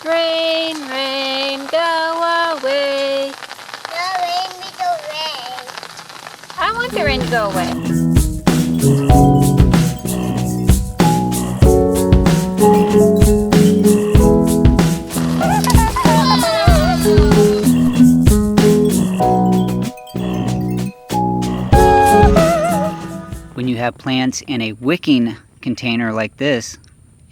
Rain, rain, go away. No rain, we don't rain. I want the rain to go away. When you have plants in a wicking container like this,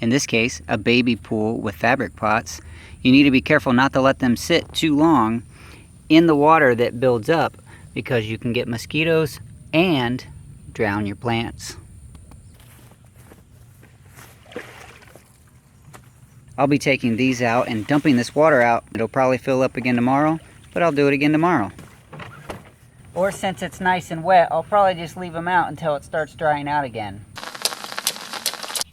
in this case a baby pool with fabric pots, you need to be careful not to let them sit too long in the water that builds up, because you can get mosquitoes and drown your plants. I'll be taking these out and dumping this water out. It'll probably fill up again tomorrow, but I'll do it again tomorrow. Or since it's nice and wet, I'll probably just leave them out until it starts drying out again.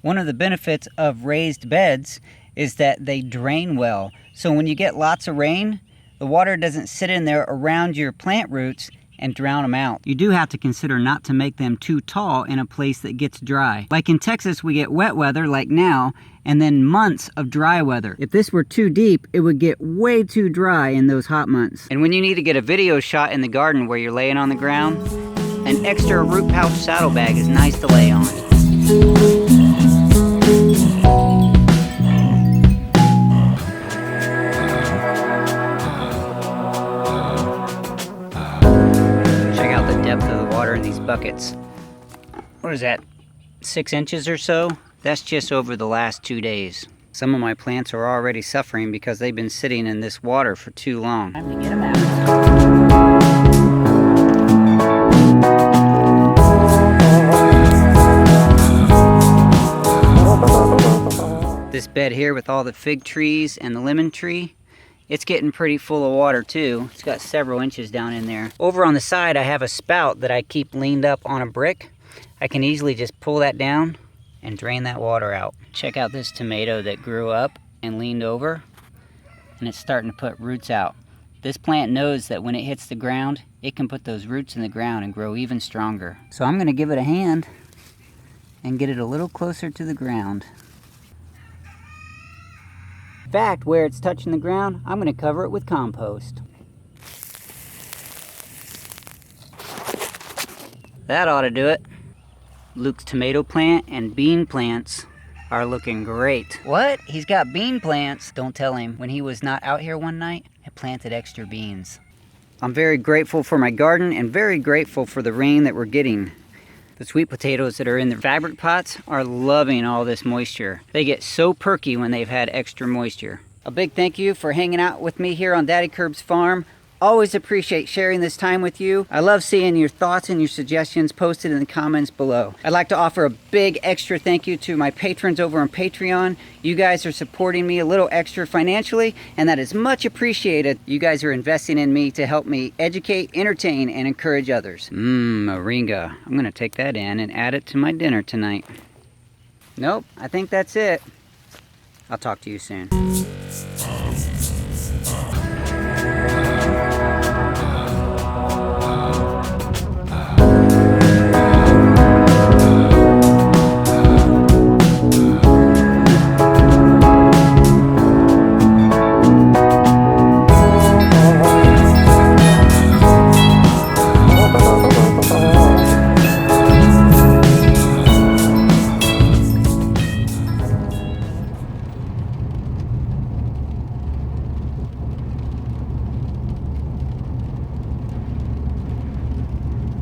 One of the benefits of raised beds is that they drain well. So when you get lots of rain, the water doesn't sit in there around your plant roots and drown them out. You do have to consider not to make them too tall in a place that gets dry. Like in Texas, we get wet weather like now, and then months of dry weather. If this were too deep, it would get way too dry in those hot months. And when you need to get a video shot in the garden where you're laying on the ground, an extra root pouch saddlebag is nice to lay on. In these buckets. What is that, 6 inches or so? That's just over the last 2 days. Some of my plants are already suffering because they've been sitting in this water for too long. Time to get them out. This bed here with all the fig trees and the lemon tree, it's getting pretty full of water too. It's got several inches down in there. Over on the side, I have a spout that I keep leaned up on a brick. I can easily just pull that down and drain that water out. Check out this tomato that grew up and leaned over, and it's starting to put roots out. This plant knows that when it hits the ground, it can put those roots in the ground and grow even stronger. So I'm gonna give it a hand and get it a little closer to the ground. In fact, where it's touching the ground, I'm going to cover it with compost. That ought to do it. Luke's tomato plant and bean plants are looking great. What? He's got bean plants? Don't tell him. When he was not out here one night, I planted extra beans. I'm very grateful for my garden and very grateful for the rain that we're getting. The sweet potatoes that are in the fabric pots are loving all this moisture. They get so perky when they've had extra moisture. A big thank you for hanging out with me here on Daddy Curb's farm. Always appreciate sharing this time with you. I love seeing your thoughts and your suggestions posted in the comments below. I'd like to offer a big extra thank you to my patrons over on Patreon. You guys are supporting me a little extra financially, and that is much appreciated. You guys are investing in me to help me educate, entertain, and encourage others. Moringa. I'm gonna take that in and add it to my dinner tonight. Nope, I think that's it. I'll talk to you soon.